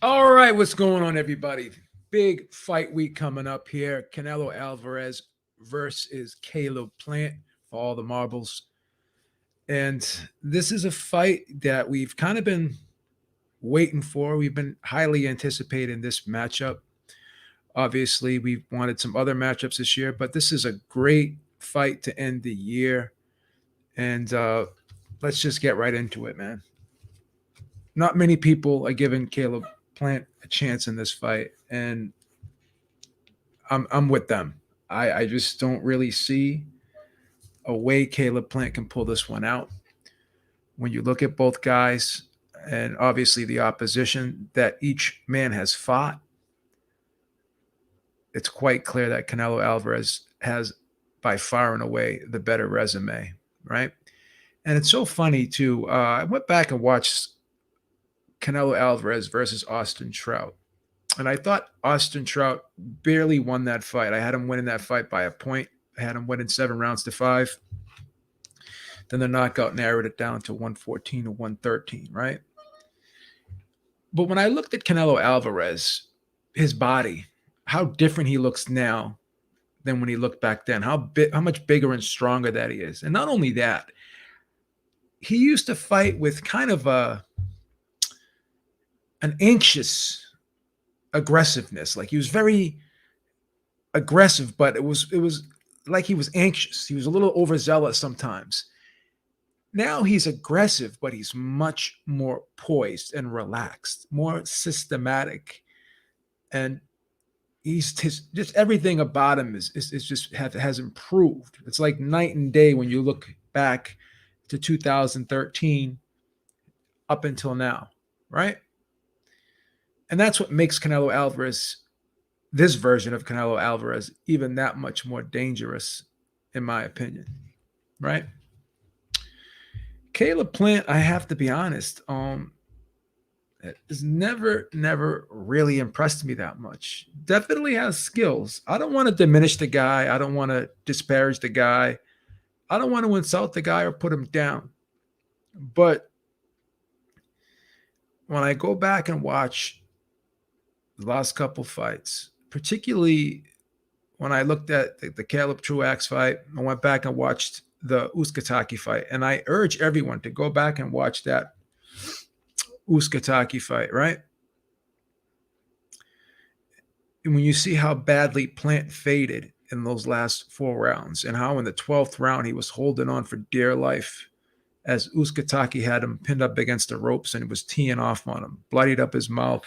All right, what's going on, everybody? Big fight week coming up here. Canelo Alvarez versus Caleb Plant for all the marbles. And this is a fight that we've kind of been waiting for. We've been highly anticipating this matchup. Obviously, we've wanted some other matchups this year, but this is a great fight to end the year. And let's just get right into it, man. Not many people are giving Caleb Plant a chance in this fight, and I'm with them. I just don't really see a way Caleb Plant can pull this one out. When you look at both guys and obviously the opposition that each man has fought, it's quite clear that Canelo Alvarez has by far and away the better resume, right? And it's so funny too. I went back and watched Canelo Alvarez versus Austin Trout. And I thought Austin Trout barely won that fight. I had him winning that fight by a point. I had him winning 7 rounds to 5. Then the knockout narrowed it down to 114 to 113, right? But when I looked at Canelo Alvarez, his body, how different he looks now than when he looked back then, how much bigger and stronger that he is. And not only that, he used to fight with kind of an anxious aggressiveness. Like he was very aggressive, but it was like he was anxious. He was a little overzealous sometimes. Now he's aggressive, but he's much more poised and relaxed, more systematic, and just everything about him is just has improved. It's like night and day when you look back to 2013 up until now, right? And that's what makes Canelo Alvarez, this version of Canelo Alvarez, even that much more dangerous, in my opinion, right? Caleb Plant, I have to be honest, has never really impressed me that much. Definitely has skills. I don't want to diminish the guy. I don't want to disparage the guy. I don't want to insult the guy or put him down. But when I go back and watch the last couple fights, particularly when I looked at the Caleb Truax fight, I went back and watched the Uskataki fight, and I urge everyone to go back and watch that Uskataki fight, right? And when you see how badly Plant faded in those last 4 rounds, and how in the 12th round he was holding on for dear life as Uskataki had him pinned up against the ropes and was teeing off on him, bloodied up his mouth,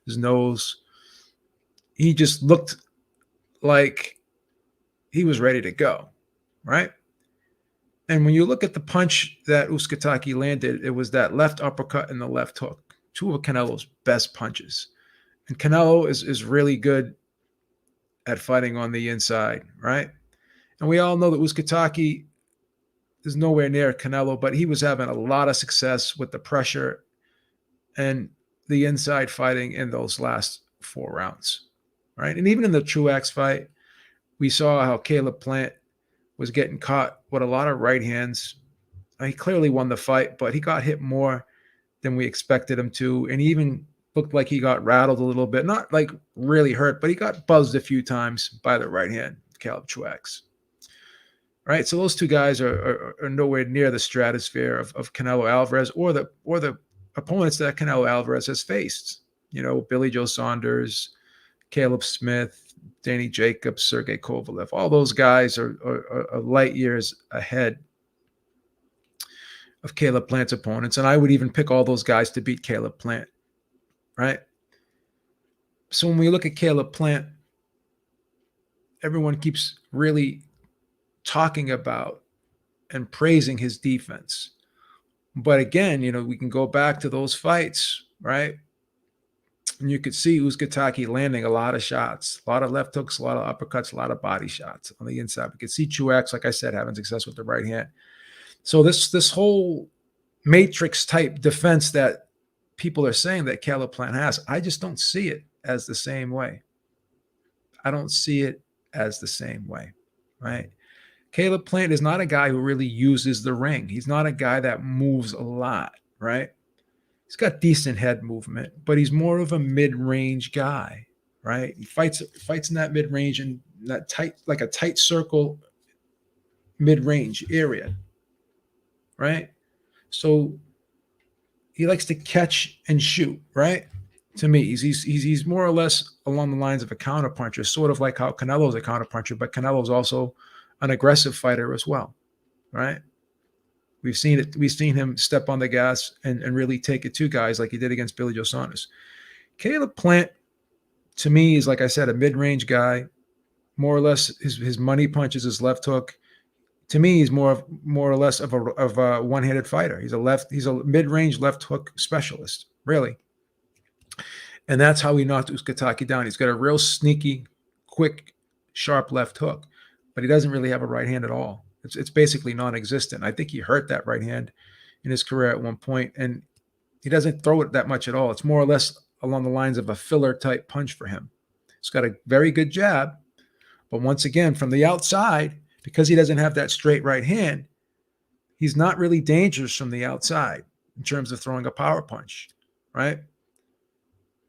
his nose. He just looked like he was ready to go, right? And when you look at the punch that Uskataki landed, it was that left uppercut and the left hook, two of Canelo's best punches. And Canelo is really good at fighting on the inside, right? And we all know that Uskataki is nowhere near Canelo, but he was having a lot of success with the pressure and the inside fighting in those last 4 rounds, right? And even in the Truax fight, we saw how Caleb Plant was getting caught with a lot of right hands. He clearly won the fight, but he got hit more than we expected him to. And he even looked like he got rattled a little bit. Not like really hurt, but he got buzzed a few times by the right hand, Caleb Truax. Right? So those two guys are nowhere near the stratosphere of Canelo Alvarez or the opponents that Canelo Alvarez has faced. You know, Billy Joe Saunders, Caleb Smith, Danny Jacobs, Sergey Kovalev. All those guys are light years ahead of Caleb Plant's opponents. And I would even pick all those guys to beat Caleb Plant, right? So when we look at Caleb Plant, everyone keeps really talking about and praising his defense. But again, you know, we can go back to those fights, right? And you could see Uskataki landing a lot of shots, a lot of left hooks, a lot of uppercuts, a lot of body shots on the inside. We could see Truax, like I said, having success with the right hand. So this whole matrix type defense that people are saying that Caleb Plant has, I just don't see it as the same way. I don't see it as the same way, right? Caleb Plant is not a guy who really uses the ring. He's not a guy that moves a lot, right? He's got decent head movement, but he's more of a mid-range guy, right? He fights in that mid-range and that tight, like a tight circle mid-range area, right? So he likes to catch and shoot, right? To me, he's more or less along the lines of a counterpuncher, sort of like how Canelo's a counterpuncher, but Canelo's also an aggressive fighter as well, right? We've seen it. We've seen him step on the gas and really take it to guys like he did against Billy Joe Saunders. Caleb Plant, to me, is like I said, a mid-range guy. More or less, his money punch is his left hook. To me, he's more or less of a one-handed fighter. He's a mid-range left hook specialist, really. And that's how he knocked Uzcategui down. He's got a real sneaky, quick, sharp left hook, but he doesn't really have a right hand at all. It's basically non-existent. I think he hurt that right hand in his career at one point, and he doesn't throw it that much at all. It's more or less along the lines of a filler type punch for him. He's got a very good jab, but once again, from the outside, because he doesn't have that straight right hand, he's not really dangerous from the outside in terms of throwing a power punch, right?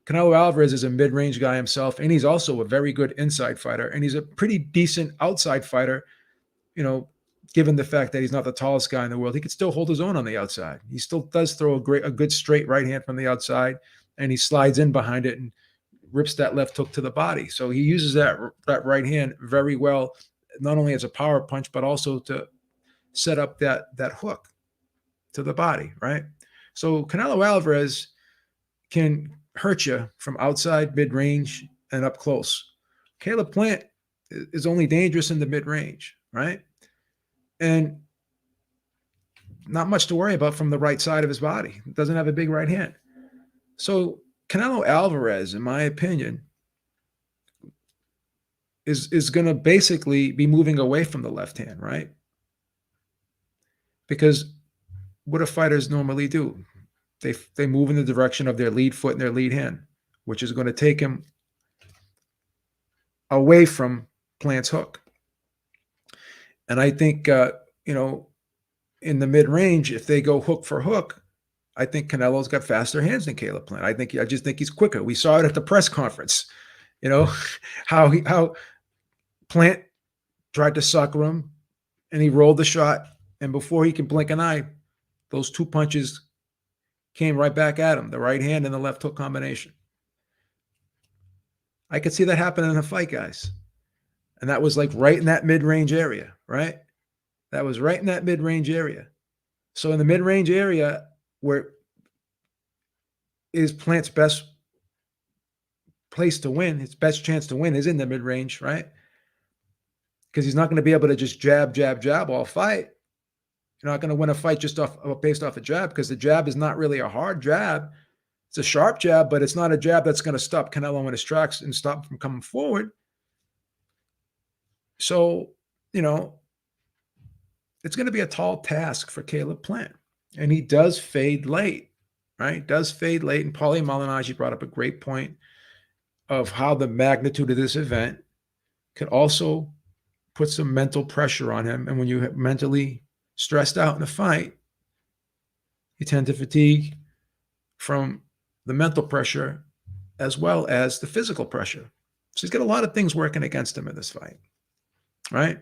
Canelo Alvarez is a mid-range guy himself, and he's also a very good inside fighter, and he's a pretty decent outside fighter, given the fact that he's not the tallest guy in the world. He could still hold his own on the outside. He still does throw a good straight right hand from the outside, and he slides in behind it and rips that left hook to the body. So he uses that right hand very well, not only as a power punch, but also to set up that hook to the body, right? So Canelo Alvarez can hurt you from outside, mid-range, and up close. Caleb Plant is only dangerous in the mid-range, right? And not much to worry about from the right side of his body. Doesn't have a big right hand. So Canelo Alvarez, in my opinion, is going to basically be moving away from the left hand, right? Because what do fighters normally do? They move in the direction of their lead foot and their lead hand, which is going to take him away from Plant's hook. And I think, in the mid-range, if they go hook for hook, I think Canelo's got faster hands than Caleb Plant. I just think he's quicker. We saw it at the press conference, how Plant tried to sucker him and he rolled the shot. And before he could blink an eye, those two punches came right back at him, the right hand and the left hook combination. I could see that happening in a fight, guys. And that was like right in that mid-range area, right? That was right in that mid-range area. So in the mid-range area, where is Plant's best place to win, his best chance to win is in the mid-range, right? Because he's not going to be able to just jab all fight. You're not going to win a fight just based off a jab, because the jab is not really a hard jab. It's a sharp jab, but it's not a jab that's going to stop Canelo in his tracks and stop him from coming forward. So, it's going to be a tall task for Caleb Plant. And he does fade late, right? Does fade late. And Paulie Malignaggi brought up a great point of how the magnitude of this event could also put some mental pressure on him. And when you're mentally stressed out in a fight, you tend to fatigue from the mental pressure as well as the physical pressure. So he's got a lot of things working against him in this fight, right?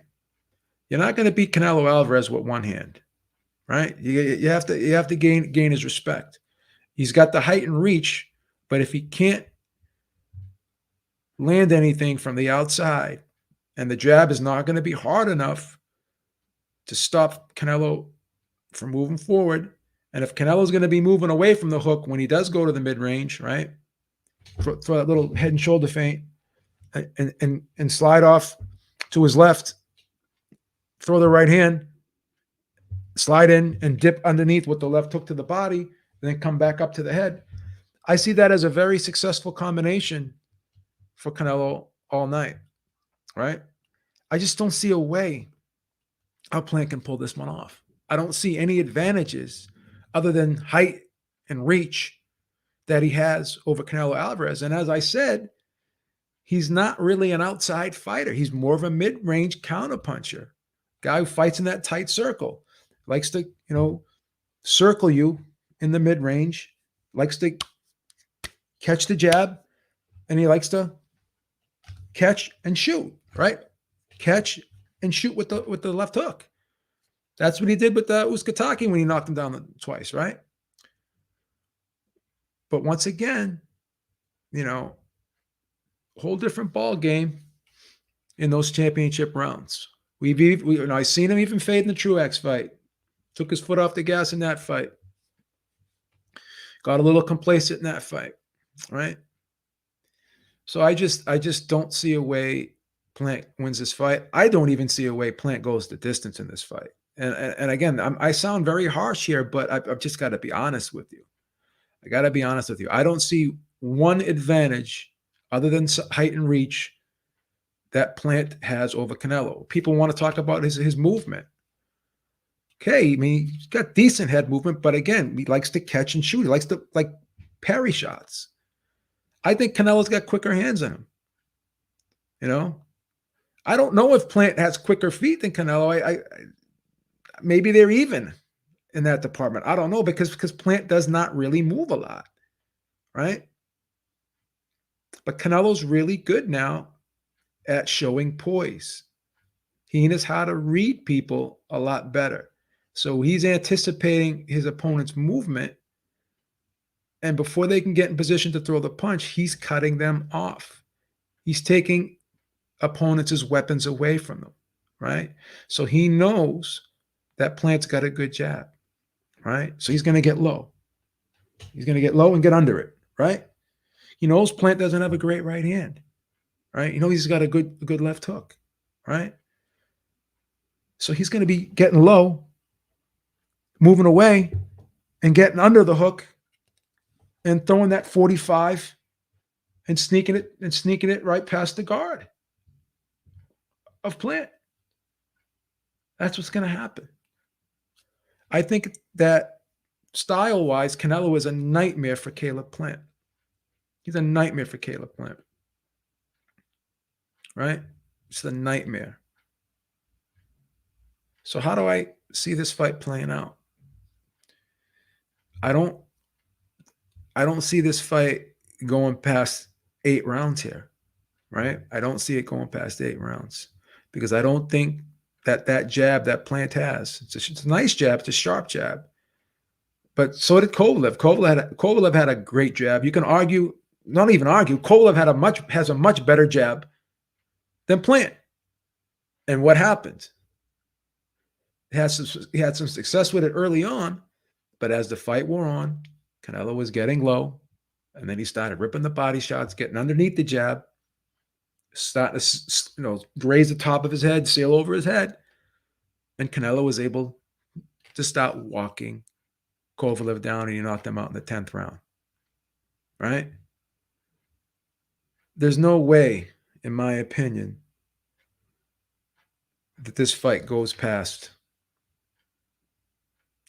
You're not going to beat Canelo Alvarez with one hand, right? You have to gain his respect. He's got the height and reach, but if he can't land anything from the outside, and the jab is not going to be hard enough to stop Canelo from moving forward, and if Canelo's going to be moving away from the hook when he does go to the mid-range, right? Throw that little head and shoulder feint and slide off to his left. Throw the right hand, slide in and dip underneath with the left hook to the body, and then come back up to the head. I see that as a very successful combination for Canelo all night, right? I just don't see a way how Plant can pull this one off. I don't see any advantages other than height and reach that he has over Canelo Alvarez. And as I said, he's not really an outside fighter. He's more of a mid-range counterpuncher. Guy who fights in that tight circle, likes to, circle you in the mid-range likes to catch the jab, and he likes to catch and shoot, right? Catch and shoot with the left hook. That's what he did with Uzcategui when he knocked him down twice, right? But once again, whole different ball game in those championship rounds. I've seen him even fade in the Truex fight. Took his foot off the gas in that fight. Got a little complacent in that fight, right? So I just don't see a way Plant wins this fight. I don't even see a way Plant goes the distance in this fight. And again, I sound very harsh here, but I've just got to be honest with you. I got to be honest with you. I don't see one advantage other than height and reach that Plant has over Canelo. People want to talk about his movement. Okay, I mean, he's got decent head movement, but again, he likes to catch and shoot. He likes to parry shots. I think Canelo's got quicker hands in him. I don't know if Plant has quicker feet than Canelo. I maybe they're even in that department. I don't know because Plant does not really move a lot, right? But Canelo's really good now at showing poise. He knows how to read people a lot better. So he's anticipating his opponent's movement, and before they can get in position to throw the punch, he's cutting them off. He's taking opponents' weapons away from them, right? So he knows that Plant's got a good jab, right? So he's going to get low. He's going to get low and get under it, right? He knows Plant doesn't have a great right hand, right? He's got a good left hook, right? So he's going to be getting low, moving away, and getting under the hook and throwing that 45 and sneaking it right past the guard of Plant. That's what's going to happen. I think that style-wise, Canelo is a nightmare for Caleb Plant. He's a nightmare for Caleb Plant. Right? It's a nightmare. So how do I see this fight playing out? I don't see this fight going past 8 rounds here, right? I don't see it going past 8 rounds because I don't think that jab that Plant has, it's a nice jab, it's a sharp jab. But so did Kovalev. Kovalev had a great jab. You can argue, not even argue, Kovalev has a much better jab than Plant. And what happened? He had some success with it early on, but as the fight wore on, Canelo was getting low, and then he started ripping the body shots, getting underneath the jab, starting to raise the top of his head, sail over his head, and Canelo was able to start walking Kovalev down, and he knocked him out in the 10th round. Right? There's no way, in my opinion, that this fight goes past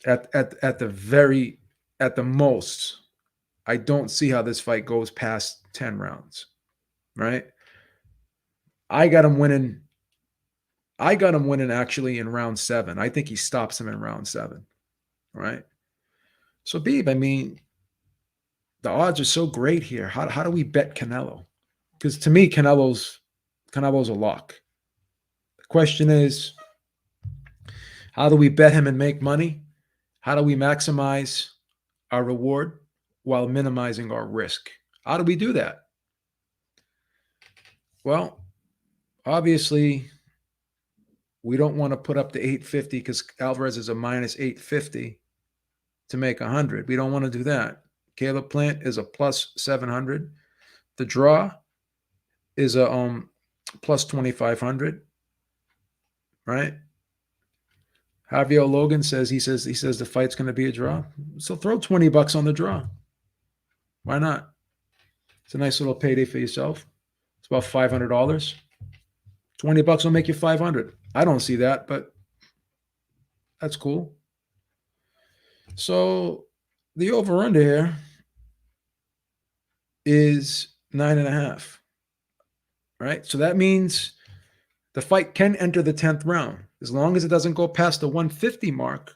at the most. I don't see how this fight goes past 10 rounds. Right? I got him winning actually in round 7. I think he stops him in round 7. Right? So, Beeb, I mean, the odds are so great here. How do we bet Canelo? Because to me, Canelo's a lock. The question is, how do we bet him and make money? How do we maximize our reward while minimizing our risk? How do we do that? Well, obviously, we don't want to put up the 850 because Alvarez is a minus 850 to make 100. We don't want to do that. Caleb Plant is a plus 700. The draw is a plus 2,500. Right? Javier Logan says the fight's going to be a draw. So throw $20 on the draw. Why not? It's a nice little payday for yourself. It's about $500. $20 will make you 500. I don't see that, but that's cool. So the over-under here is 9.5. Right? So that means the fight can enter the 10th round. As long as it doesn't go past the 150 mark,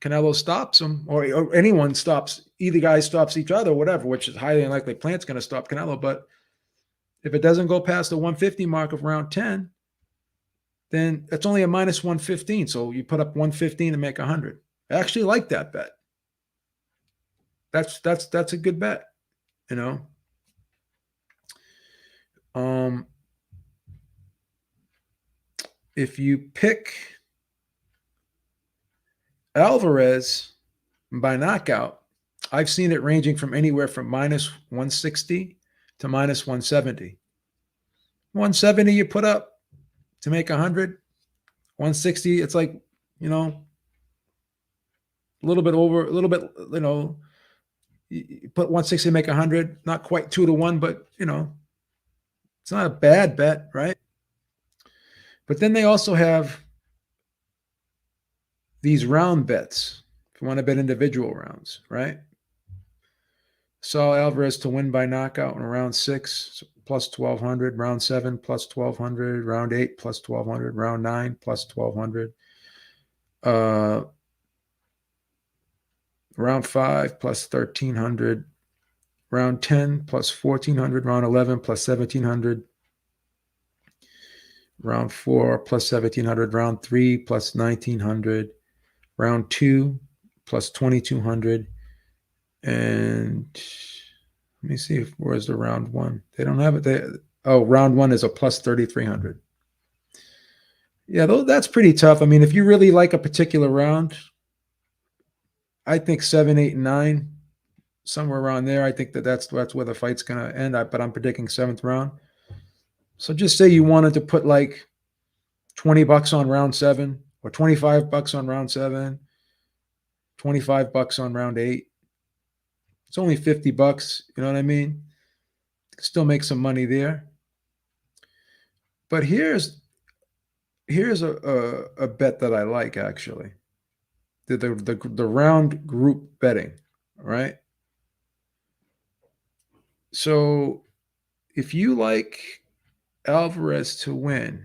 Canelo stops him, or anyone stops, either guy stops each other, whatever, which is highly unlikely. Plant's going to stop Canelo, but if it doesn't go past the 150 mark of round 10, then it's only a minus 115. So you put up 115 to make 100. I actually like that bet. That's a good bet, you know. If you pick Alvarez by knockout, I've seen it ranging from anywhere from minus 160 to minus 170. 170 you put up to make 100. 160, it's like, you know, a little bit over, a little bit, you know, you put 160 to make 100, not quite 2-1, but, you know, it's not a bad bet, right? But then they also have these round bets if you want to bet individual rounds, right? Saw Alvarez to win by knockout in round 6, plus 1,200, round 7, plus 1,200, round 8, plus 1,200, round 9, plus 1,200. Round 5, plus 1,300. Round 10, plus 1,400. Round 11, plus 1,700. Round 4, plus 1,700. Round 3, plus 1,900. Round 2, plus 2,200. And let me see where's the round 1. They don't have it. Round 1 is a plus 3,300. Yeah, that's pretty tough. I mean, if you really like a particular round, I think 7, 8, and 9, somewhere around there. I think that's where the fight's going to end. But I'm predicting 7th round. So just say you wanted to put like $20 on round 7, or $25 on round 7, $25 on round 8. It's only $50. You know what I mean? Still make some money there. But here's a bet that I like, actually. The round group betting, right? So if you like Alvarez to win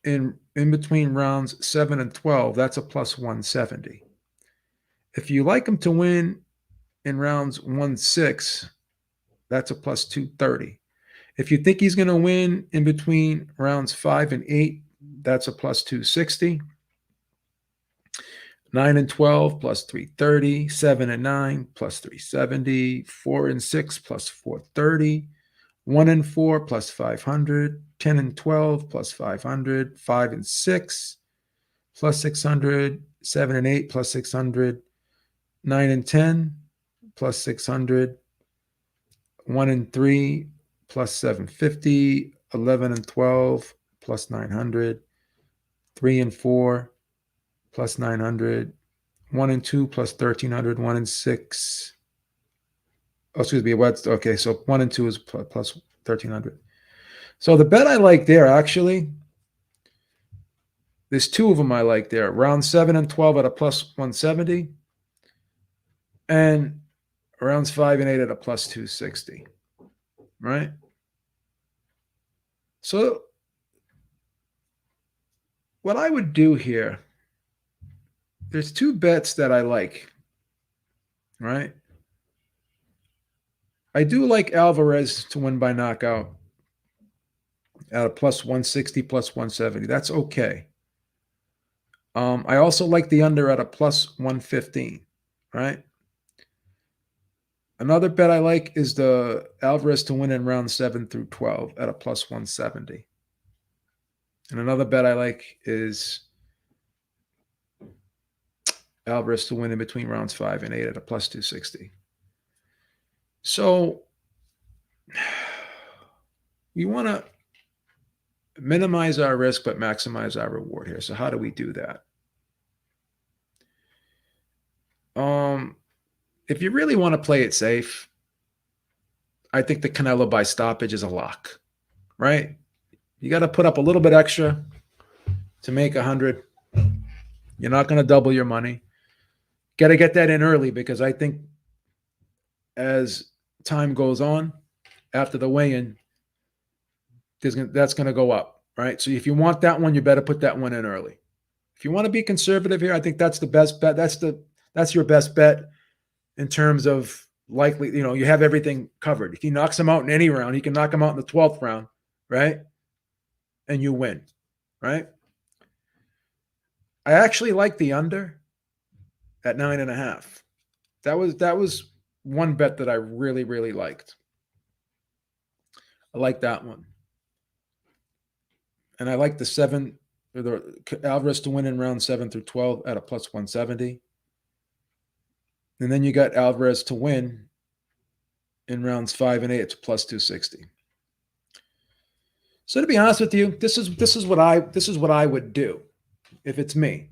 in between rounds 7 and 12, that's a plus 170. If you like him to win in rounds 1-6, that's a plus 230. If you think he's going to win in between rounds 5 and 8, that's a plus 260. 9 and 12 plus 330, 7 and 9 plus 370, 4 and 6 plus 430, 1 and 4 plus 500, 10 and 12 plus 500, 5 and 6 plus 600, 7 and 8 plus 600, 9 and 10 plus 600, 1 and 3 plus 750, 11 and 12 plus 900, 3 and 4 plus 900, 1 and 2 plus 1,300, 1 and 6. Oh, excuse me. Okay, so 1 and 2 is plus 1,300. So the bet I like there, actually, there's 2 of them I like there. Round 7 and 12 at a plus 170, and rounds 5 and 8 at a plus 260, right? So what I would do here, there's 2 bets that I like, right? I do like Alvarez to win by knockout at a plus 160, plus 170. That's okay. I also like the under at a plus 115, right? Another bet I like is the Alvarez to win in round 7 through 12 at a plus 170. And another bet I like is Alvarez to win in between rounds 5 and 8 at a plus 260. So we want to minimize our risk but maximize our reward here. So how do we do that? If you really want to play it safe, I think the Canelo by stoppage is a lock, right? You got to put up a little bit extra to make 100. You're not going to double your money. Got to get that in early, because I think as time goes on after the weigh-in, that's going to go up, right? So if you want that one, you better put that one in early. If you want to be conservative here, I think that's the best bet. That's your best bet in terms of likely, you have everything covered. If he knocks him out in any round, he can knock him out in the 12th round, right? And you win, right? I actually like the under at 9.5. That was one bet that I really, really liked. I like that one. And I like the seven, or the Alvarez to win in round 7 through 12 at a plus 170. And then you got Alvarez to win in rounds 5 and 8 at plus 260. So to be honest with you, this is what I would do if it's me,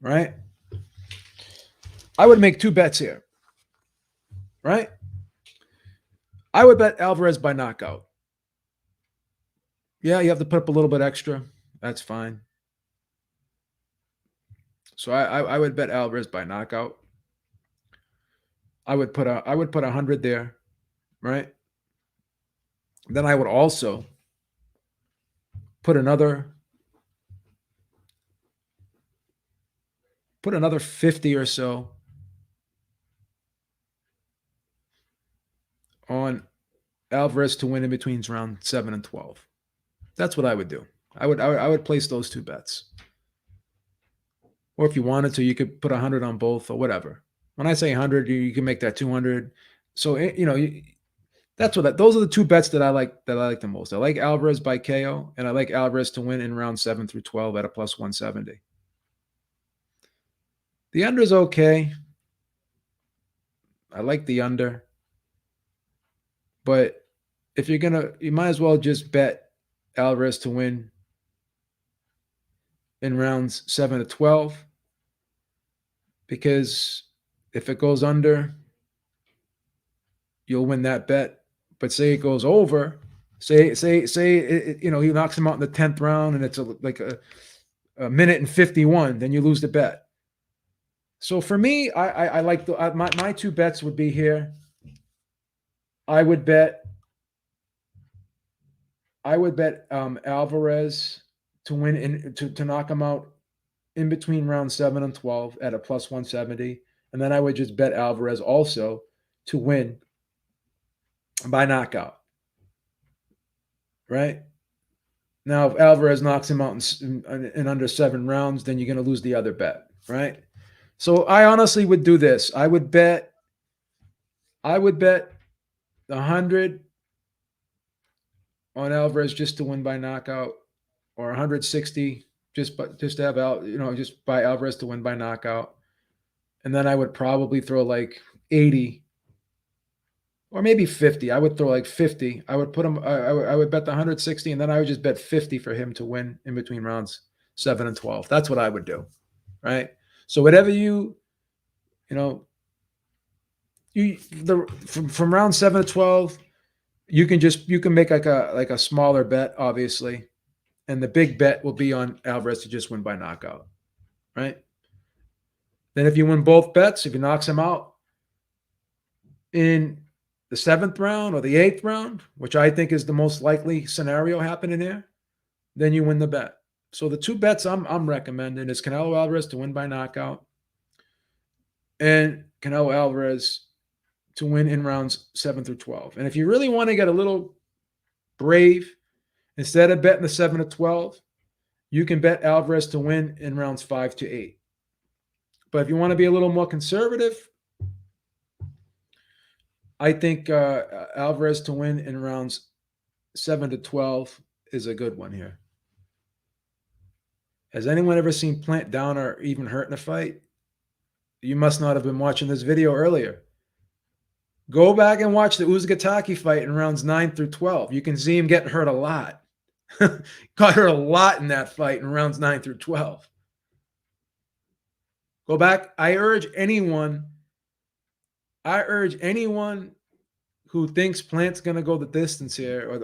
right? I would make two bets here, right? I would bet Alvarez by knockout. Yeah, you have to put up a little bit extra. That's fine. So I would bet Alvarez by knockout. I would put 100 there, right? Then I would also put another 50 or so on Alvarez to win in between round 7 and 12. That's what I would do. I would place those two bets. Or if you wanted to, you could put 100 on both or whatever. When I say 100, you can make that 200. So those are the two bets that I like the most. I like Alvarez by KO, and I like Alvarez to win in round 7 through 12 at a plus 170. The under is okay. I like the under. But if you might as well just bet Alvarez to win in rounds 7 to 12, because if it goes under, you'll win that bet. But say it goes over, say he knocks him out in the 10th round and it's like a minute and 51, then you lose the bet. So for me, I like my two bets would be here. I would bet Alvarez to win to knock him out in between round 7 and 12 at a plus 170, and then I would just bet Alvarez also to win by knockout. Right now, if Alvarez knocks him out in under 7 rounds, then you're going to lose the other bet. Right. So I honestly would do this. I would bet 100 on Alvarez just to win by knockout, or 160 just to have just by Alvarez to win by knockout, and then I would probably throw like 80 or maybe 50. I would throw like 50. I would put him. I would bet the 160, and then I would just bet 50 for him to win in between rounds 7 and 12. That's what I would do, right? So whatever from round 7 to 12, you can make like a smaller bet, obviously, and the big bet will be on Alvarez to just win by knockout, right? Then if you win both bets, if he knocks him out in the 7th round or the 8th round, which I think is the most likely scenario happening here, then you win the bet. So the two bets I'm recommending is Canelo Alvarez to win by knockout and Canelo Alvarez to win in rounds 7 through 12. And if you really want to get a little brave, instead of betting the 7 to 12, you can bet Alvarez to win in rounds 5 to 8. But if you want to be a little more conservative, I think Alvarez to win in rounds 7 to 12 is a good one here. Has anyone ever seen Plant down or even hurt in a fight? You must not have been watching this video earlier. Go back and watch the Uzgataki fight in rounds 9 through 12. You can see him getting hurt a lot. Got hurt a lot in that fight in rounds 9 through 12. Go back. I urge anyone who thinks Plant's going to go the distance here, or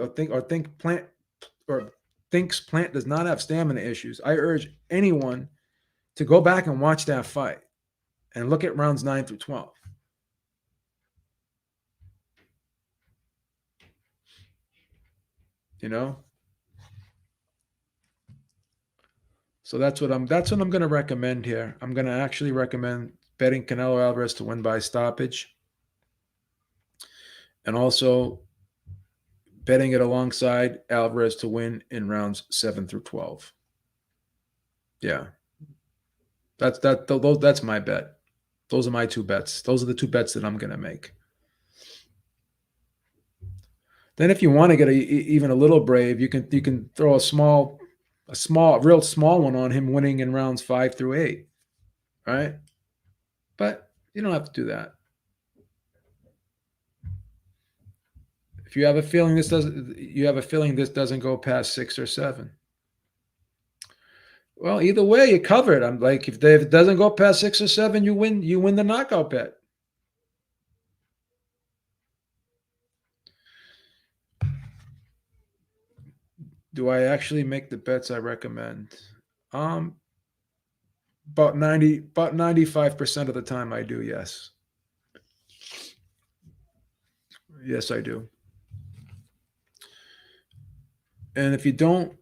thinks Plant does not have stamina issues. I urge anyone to go back and watch that fight and look at rounds 9 through 12. So that's what I'm going to recommend here. I'm going to actually recommend betting Canelo Alvarez to win by stoppage, and also betting it alongside Alvarez to win in rounds 7 through 12. Yeah, that's my bet. Those are my two bets. Those are the two bets that I'm going to make. Then, if you want to get even a little brave, you can throw real small one on him winning in rounds 5 through 8. Right? But you don't have to do that. If you have a feeling this doesn't go past 6 or 7. Well, either way, you're covered. I'm like, if it doesn't go past 6 or 7, you win. You win the knockout bet. Do I actually make the bets I recommend? Um, about 95% of the time, I do. Yes, yes, I do. And if you don't,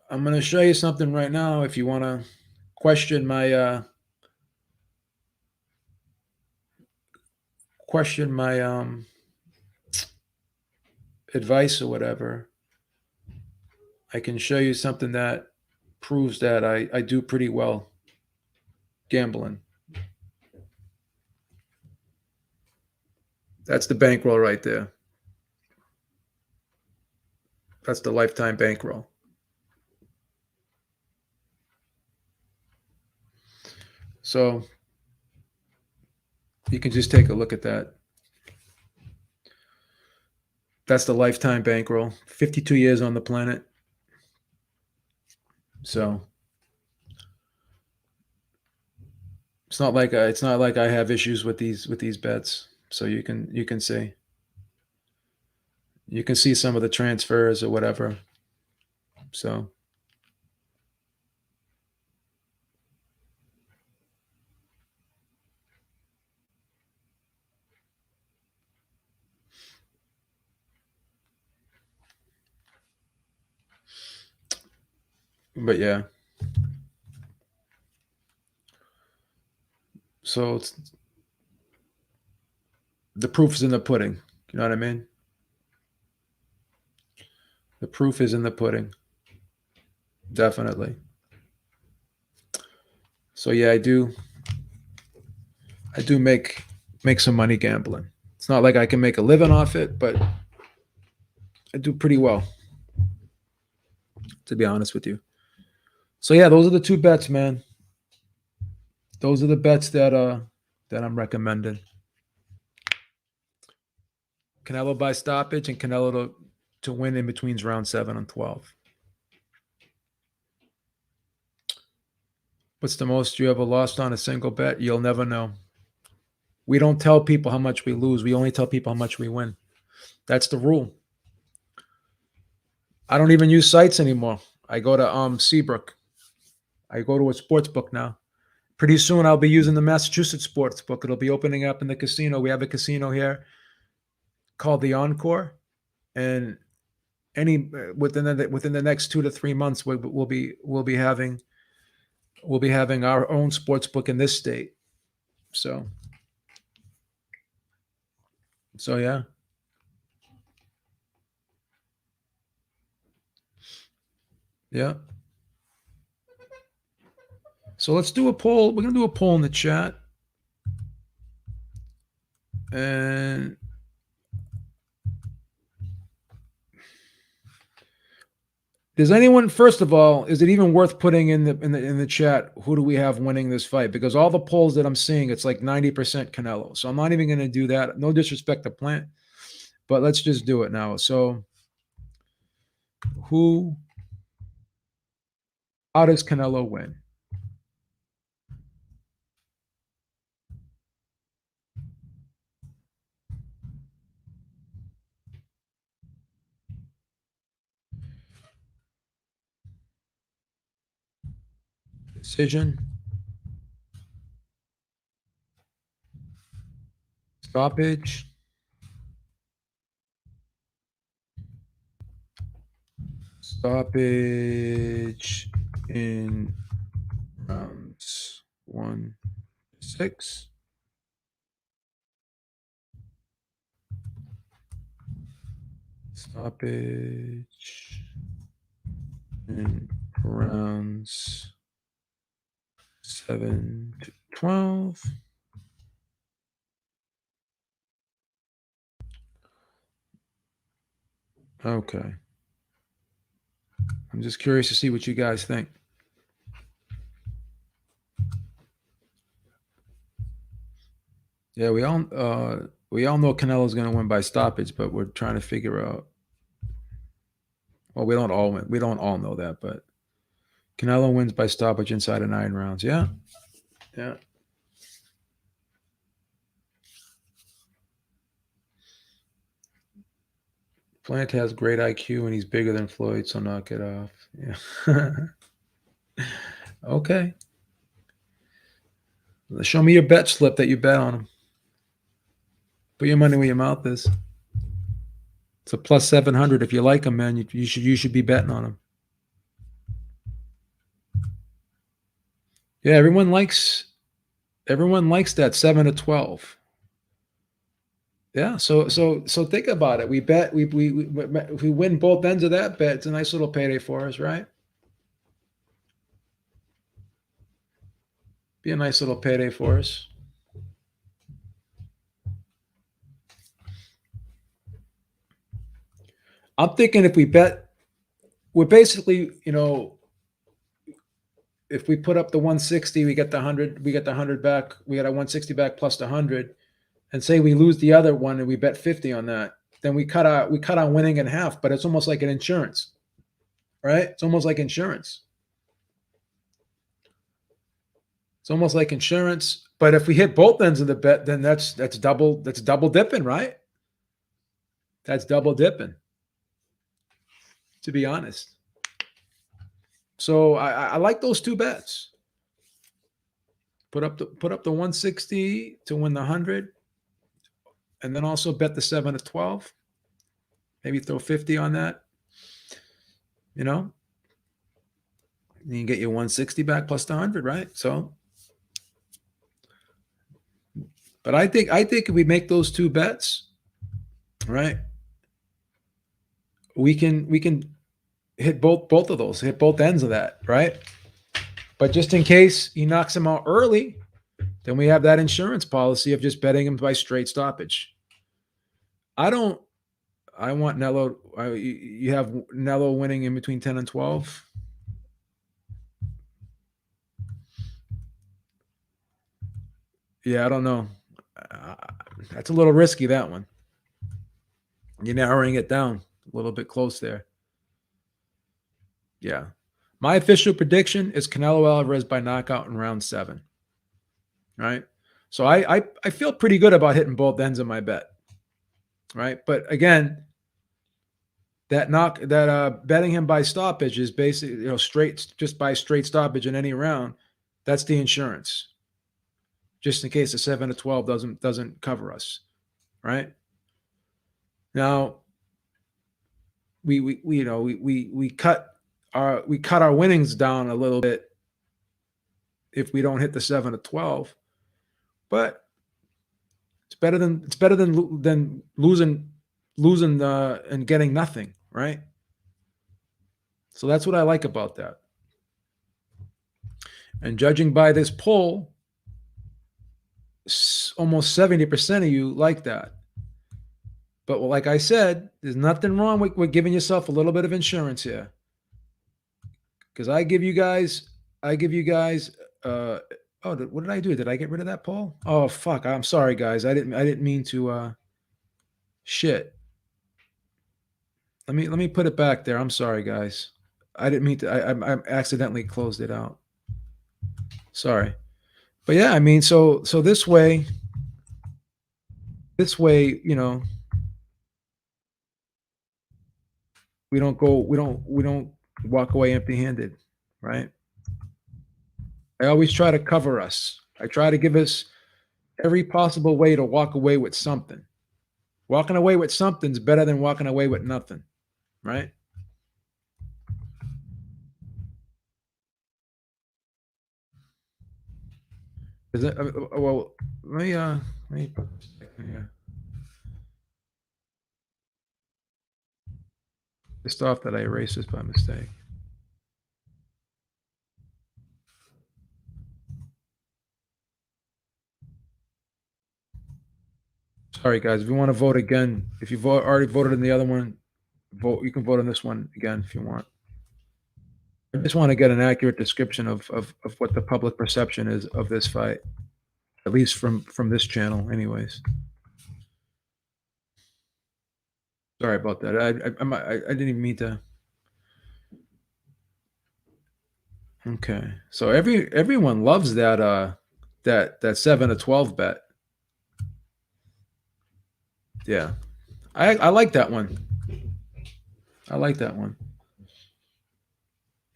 I'm going to show you something right now. If you want to question my advice or whatever, I can show you something that proves that I do pretty well gambling. That's the bankroll right there. That's the lifetime bankroll. So you can just take a look at that. That's the lifetime bankroll. 52 years on the planet. So it's not like I have issues with these bets. So you can see some of the transfers or whatever. So but yeah. So the proof is in the pudding. You know what I mean? The proof is in the pudding. Definitely. So yeah, I do make some money gambling. It's not like I can make a living off it, but I do pretty well, to be honest with you. So yeah, those are the two bets, man. Those are the bets that I'm recommending. Canelo by stoppage and Canelo to win in between round 7 and 12. What's the most you ever lost on a single bet? You'll never know. We don't tell people how much we lose. We only tell people how much we win. That's the rule. I don't even use sites anymore. I go to Seabrook. I go to a sports book now. Pretty soon I'll be using the Massachusetts sports book. It'll be opening up in the casino. We have a casino here called the Encore, and within the next 2 to 3 months we'll be having our own sports book in this state. So yeah. Yeah. So let's do a poll. We're gonna do a poll in the chat. And does anyone, first of all, is it even worth putting in the chat who do we have winning this fight? Because all the polls that I'm seeing, it's like 90% Canelo. So I'm not even gonna do that. No disrespect to Plant, but let's just do it now. So how does Canelo win? Decision, stoppage, in rounds 1 to 6. Stoppage in rounds 7 to 12. Okay. I'm just curious to see what you guys think. Yeah, we all know Canelo's going to win by stoppage, but we're trying to figure out. Well, we don't all know that, but Canelo wins by stoppage inside of 9 rounds. Yeah, yeah. Plant has great IQ and he's bigger than Floyd, so knock it off. Yeah. Okay. Show me your bet slip that you bet on him. Put your money where your mouth is. It's a plus 700. If you like him, man, you should be betting on him. Yeah, everyone likes that 7 to 12. Yeah, so think about it. We bet if we win both ends of that bet, it's a nice little payday for us, right? Be a nice little payday for us. I'm thinking if we bet, we're basically, if we put up the 160, we get the 100, we get the 100 back, we get a 160 back plus the 100, and say we lose the other one and we bet 50 on that, then we cut our winning in half, but it's almost like an insurance, right? It's almost like insurance. It's almost like insurance. But if we hit both ends of the bet, then that's double dipping, right? That's double dipping, to be honest. So I like those two bets. Put up the 160 to win the 100, and then also bet the 7 to 12. Maybe throw 50 on that. You can get your 160 back plus the 100, right? So, but I think if we make those two bets, right, we can hit both of those, hit both ends of that, right? But just in case he knocks him out early, then we have that insurance policy of just betting him by straight stoppage. I want Nello. You have Nello winning in between 10 and 12. Yeah, I don't know. That's a little risky, that one. You're narrowing it down a little bit close there. Yeah. My official prediction is Canelo Alvarez by knockout in round 7. Right? So I feel pretty good about hitting both ends of my bet. Right? But again, betting him by stoppage is basically, just by straight stoppage in any round. That's the insurance. Just in case the 7 to 12 doesn't cover us. Right? Now, we cut our winnings down a little bit if we don't hit the 7 to 12, but it's better than losing and getting nothing, right? So that's what I like about that. And judging by this poll, almost 70% of you like that. But like I said, there's nothing wrong with giving yourself a little bit of insurance here. Because I give you guys, what did I do? Did I get rid of that poll? Oh, fuck. I'm sorry, guys. I didn't mean to, shit. Let me put it back there. I'm sorry, guys. I didn't mean to, I accidentally closed it out. Sorry. But yeah, I mean, so this way, we don't walk away empty-handed, right? I always try to cover us. I try to give us every possible way to walk away with something. Walking away with something's better than walking away with nothing, right? Is it? Well, let me put this here. Pissed off that I erased this by mistake. Sorry, guys. If you want to vote again, if you already voted in the other one, vote. You can vote on this one again if you want. I just want to get an accurate description of what the public perception is of this fight, at least from this channel, anyways. Sorry about that. I didn't even mean to. Okay, so everyone loves that 7-12 bet. Yeah, I like that one. I like that one.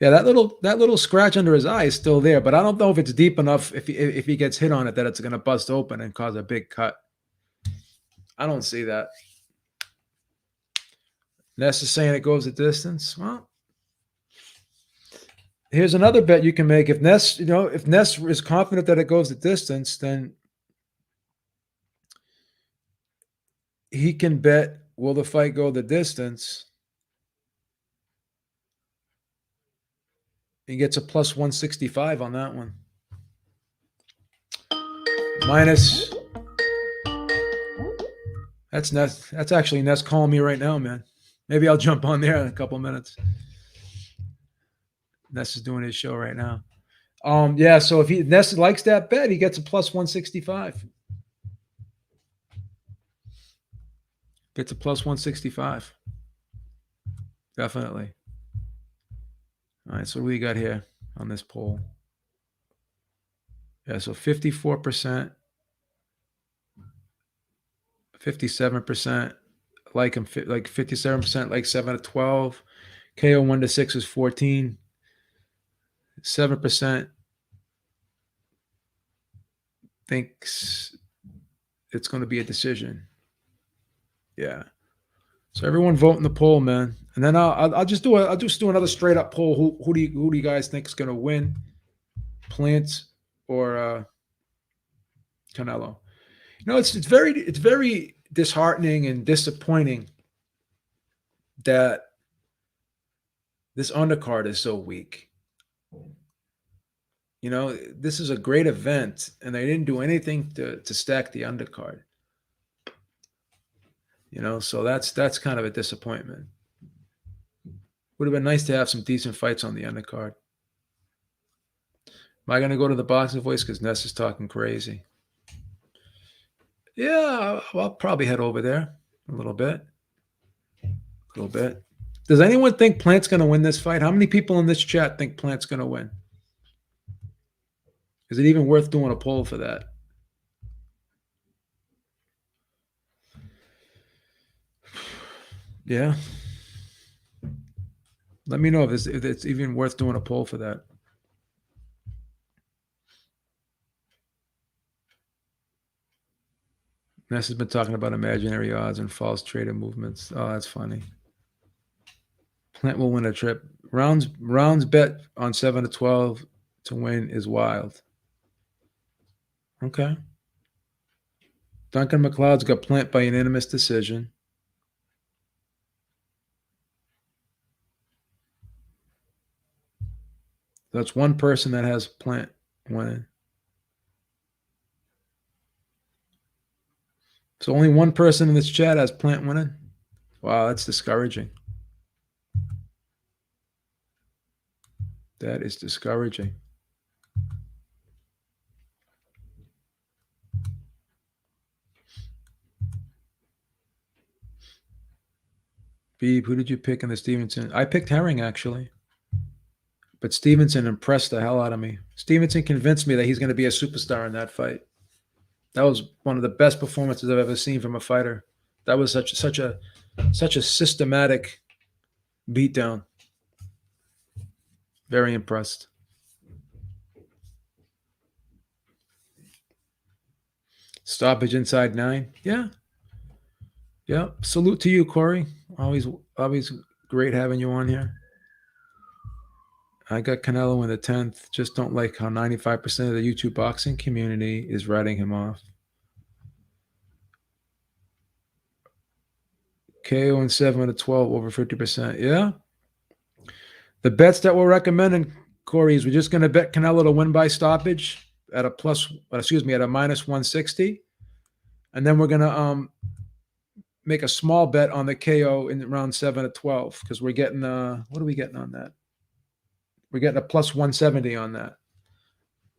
Yeah, that little scratch under his eye is still there, but I don't know if it's deep enough if he gets hit on it that it's going to bust open and cause a big cut. I don't see that. Ness is saying it goes a distance. Well, here's another bet you can make. If Ness is confident that it goes the distance, then he can bet, will the fight go the distance? He gets a plus 165 on that one. Minus. That's Ness. That's actually Ness calling me right now, man. Maybe I'll jump on there in a couple minutes. Ness is doing his show right now. Yeah, so if Ness likes that bet, he gets a plus 165. Gets a plus 165. Definitely. All right, so what do we got here on this poll? Yeah, so 54%, 57% like him, like 57% like 7-12. KO 1-6 is 14. 7% thinks it's going to be a decision. Yeah. So everyone vote in the poll, man. And then I'll just do another straight up poll. Who do you guys think is going to win? Plant or Canelo? You know, it's very disheartening and disappointing that this undercard is so weak. You know, this is a great event, and they didn't do anything to stack the undercard. You know, so that's kind of a disappointment. Would have been nice to have some decent fights on the undercard. Am I going to go to the boxing voice because Ness is talking crazy? Yeah, I'll probably head over there a little bit. Does anyone think Plant's going to win this fight? How many people in this chat think Plant's going to win? Is it even worth doing a poll for that? Yeah. Let me know if it's even worth doing a poll for that. Ness has been talking about imaginary odds and false trader movements. Oh, that's funny. Plant will win a trip. Rounds bet on 7-12 to win is wild. Okay. Duncan McLeod's got Plant by unanimous decision. That's one person that has Plant winning. So only one person in this chat has Plant winning? Wow, that's discouraging. That is discouraging. Beeb, who did you pick in the Stevenson? I picked Herring, actually. But Stevenson impressed the hell out of me. Stevenson convinced me that he's going to be a superstar in that fight. That was one of the best performances I've ever seen from a fighter. That was such a systematic beatdown. Very impressed. Stoppage inside 9. Yeah. Yeah. Salute to you, Corey. Always great having you on here. I got Canelo in the 10th. Just don't like how 95% of the YouTube boxing community is writing him off. KO in 7 to 12, over 50%. Yeah. The bets that we're recommending, Corey, is we're just going to bet Canelo to win by stoppage at a at a minus 160. And then we're going to make a small bet on the KO in round 7 to 12 because we're getting, what are we getting on that? We're getting a plus 170 on that,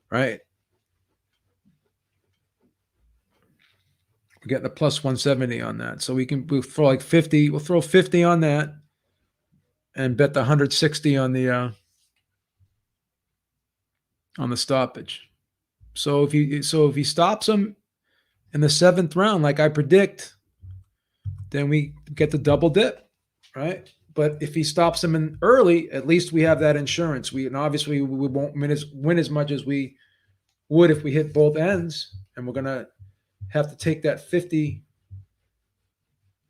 right? We're getting a plus 170 on that. So we'll throw like 50, we'll throw 50 on that and bet the 160 on the stoppage. So if he stops him in the 7th round, like I predict, then we get the double dip, right? But if he stops him in early, at least we have that insurance. And obviously we won't win as much as we would if we hit both ends, and we're gonna have to take that 50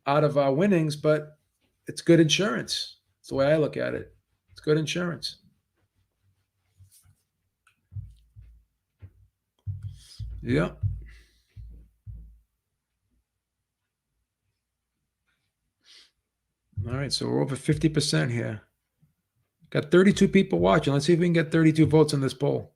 out of our winnings. But it's good insurance. That's the way I look at it. It's good insurance. Yeah. All right, so we're over 50% here. Got 32 people watching. Let's see if we can get 32 votes in this poll.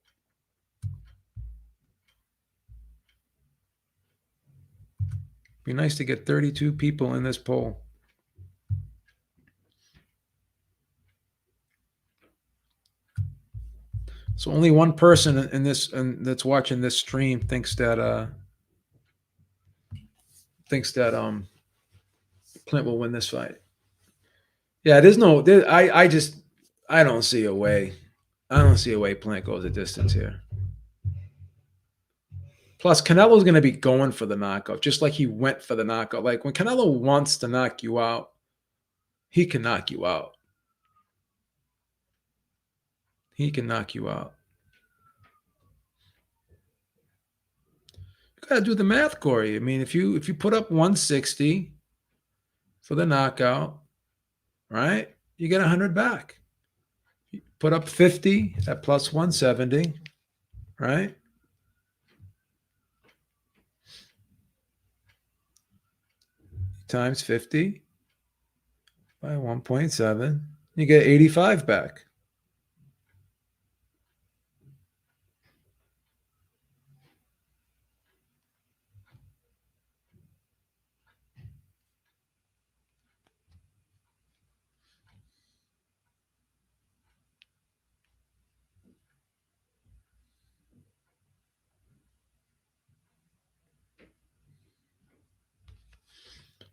Be nice to get 32 people in this poll. So only one person in this that's watching this stream thinks that Clint will win this fight. Yeah, there's no. I don't see a way. I don't see a way Plant goes a distance here. Plus, Canelo's going to be going for the knockout, just like he went for the knockout. Like when Canelo wants to knock you out, he can knock you out. He can knock you out. You got to do the math, Corey. I mean, if you put up 160 for the knockout, right, you get 100 back. You put up 50 at plus 170, right? Times 50 by 1.7, you get 85 back.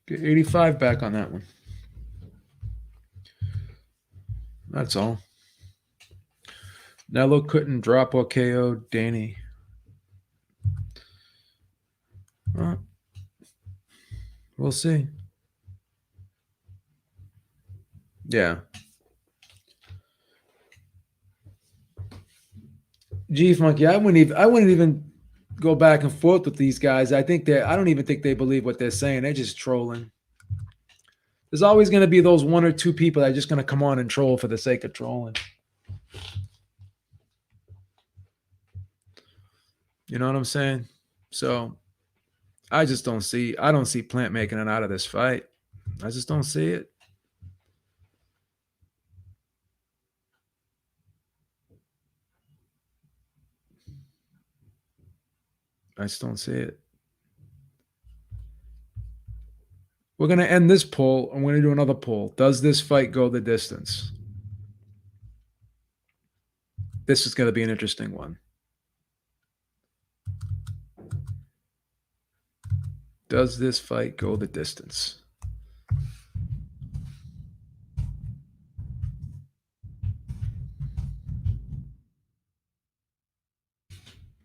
Get 85 back on that one. That's all. Nello couldn't drop or KO Danny. Well, we'll see. Yeah. Gee, Monkey, I wouldn't even go back and forth with these guys. I don't even think they believe what they're saying. They're just trolling. There's always going to be those one or two people that are just going to come on and troll for the sake of trolling. You know what I'm saying? So I don't see Plant making it out of this fight. I just don't see it. I just don't see it. We're going to end this poll. I'm going to do another poll. Does this fight go the distance? This is going to be an interesting one. Does this fight go the distance?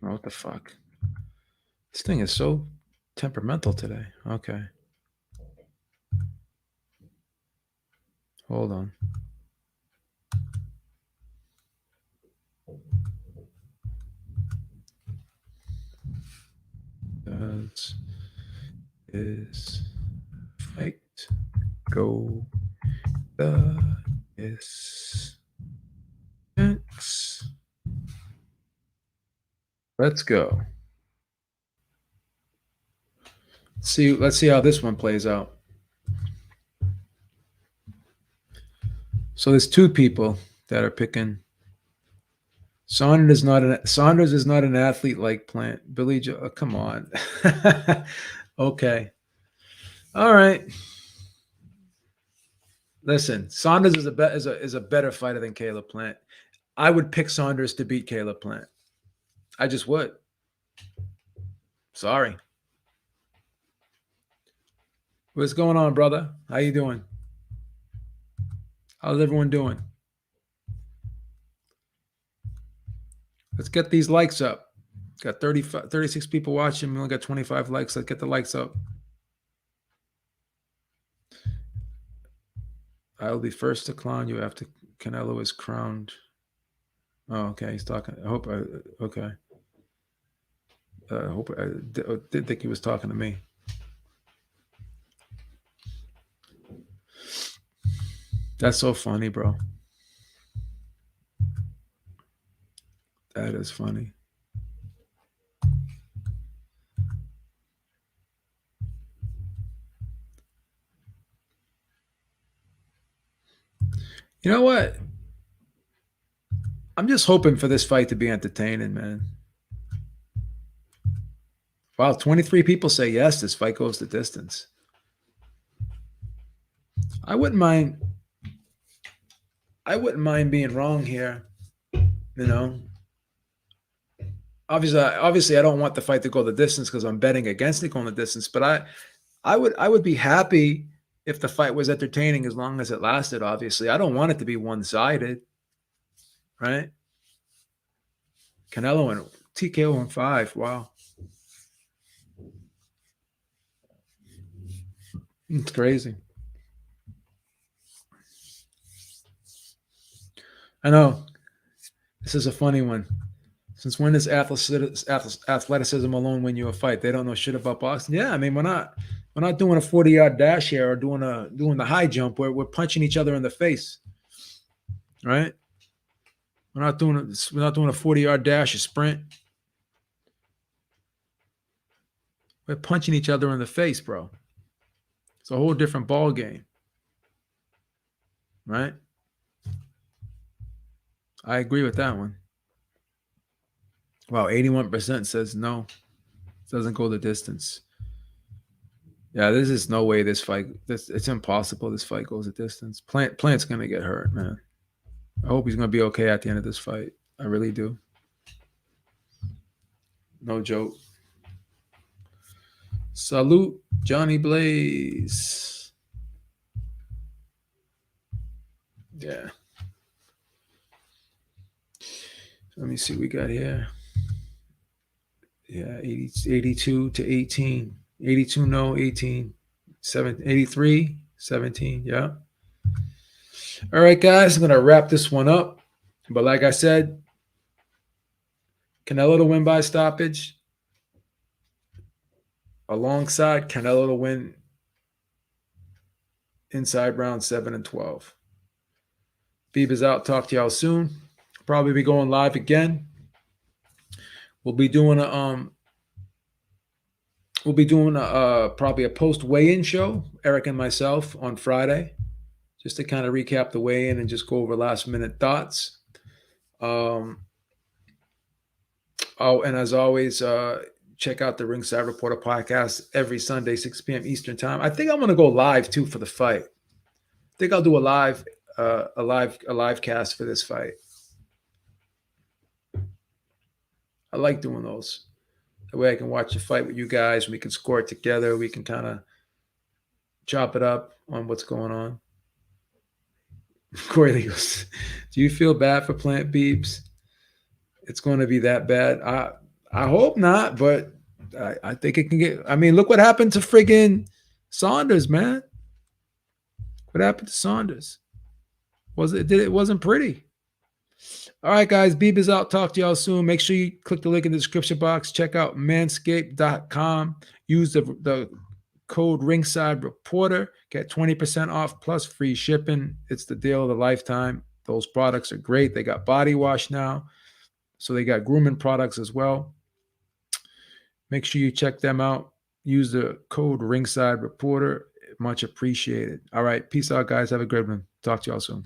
Oh, what the fuck? This thing is so temperamental today. Okay. Hold on. Does this fight go the distance? Let's go. Let's see how this one plays out. So there's two people that are picking. Saunders is not an athlete like Plant. Billy Joe, oh, come on. Okay. All right. Listen, Saunders is a better fighter than Caleb Plant. I would pick Saunders to beat Caleb Plant. I just would. Sorry. What's going on, brother? How you doing? How's everyone doing? Let's get these likes up. Got 36 people watching. We only got 25 likes. Let's get the likes up. I will be first to clown you after Canelo is crowned. Oh, okay. He's talking. Okay. I hope I did think he was talking to me. That's so funny, bro. That is funny. You know what? I'm just hoping for this fight to be entertaining, man. Wow, 23 people say yes, this fight goes the distance. I wouldn't mind being wrong here, you know. Obviously I don't want the fight to go the distance because I'm betting against it going the distance, but I would be happy if the fight was entertaining as long as it lasted, obviously. I don't want it to be one-sided, right? Canelo and TKO in 5. Wow. It's crazy. I know. This is a funny one. Since when does athleticism alone win you a fight? They don't know shit about boxing. Yeah, I mean we're not doing a 40-yard dash here or doing the high jump. We're punching each other in the face, right? We're not doing a 40-yard dash, a sprint. We're punching each other in the face, bro. It's a whole different ball game, right? I agree with that one. Wow, 81% says no. It doesn't go the distance. Yeah, there's just no way it's impossible this fight goes the distance. Plant's gonna get hurt, man. I hope he's gonna be okay at the end of this fight. I really do. No joke. Salute, Johnny Blaze. Yeah. Let me see what we got here. Yeah, 82 to 18. 82 no, 18. 83, 17. Yeah. All right, guys, I'm going to wrap this one up. But like I said, Canelo to win by stoppage alongside Canelo to win inside round 7 and 12. Beeb is out. Talk to y'all soon. Probably be going live again. We'll be doing probably a post weigh-in show, Eric and myself, on Friday, just to kind of recap the weigh-in and just go over last minute thoughts. And as always, check out the Ringside Reporter podcast every Sunday, 6 p.m. Eastern time. I think I'm going to go live too for the fight. I think I'll do a live cast for this fight. I like doing those. That way I can watch the fight with you guys. We can score it together. We can kind of chop it up on what's going on. Corey goes, do you feel bad for Plant Beeps? It's going to be that bad. I hope not, but I think it can get. I mean, look what happened to friggin' Saunders, man. What happened to Saunders? It wasn't pretty. All right, guys. Beeb is out. Talk to y'all soon. Make sure you click the link in the description box. Check out manscaped.com. Use the code Ringside Reporter. Get 20% off plus free shipping. It's the deal of the lifetime. Those products are great. They got body wash now. So they got grooming products as well. Make sure you check them out. Use the code Ringside Reporter. Much appreciated. All right. Peace out, guys. Have a good one. Talk to y'all soon.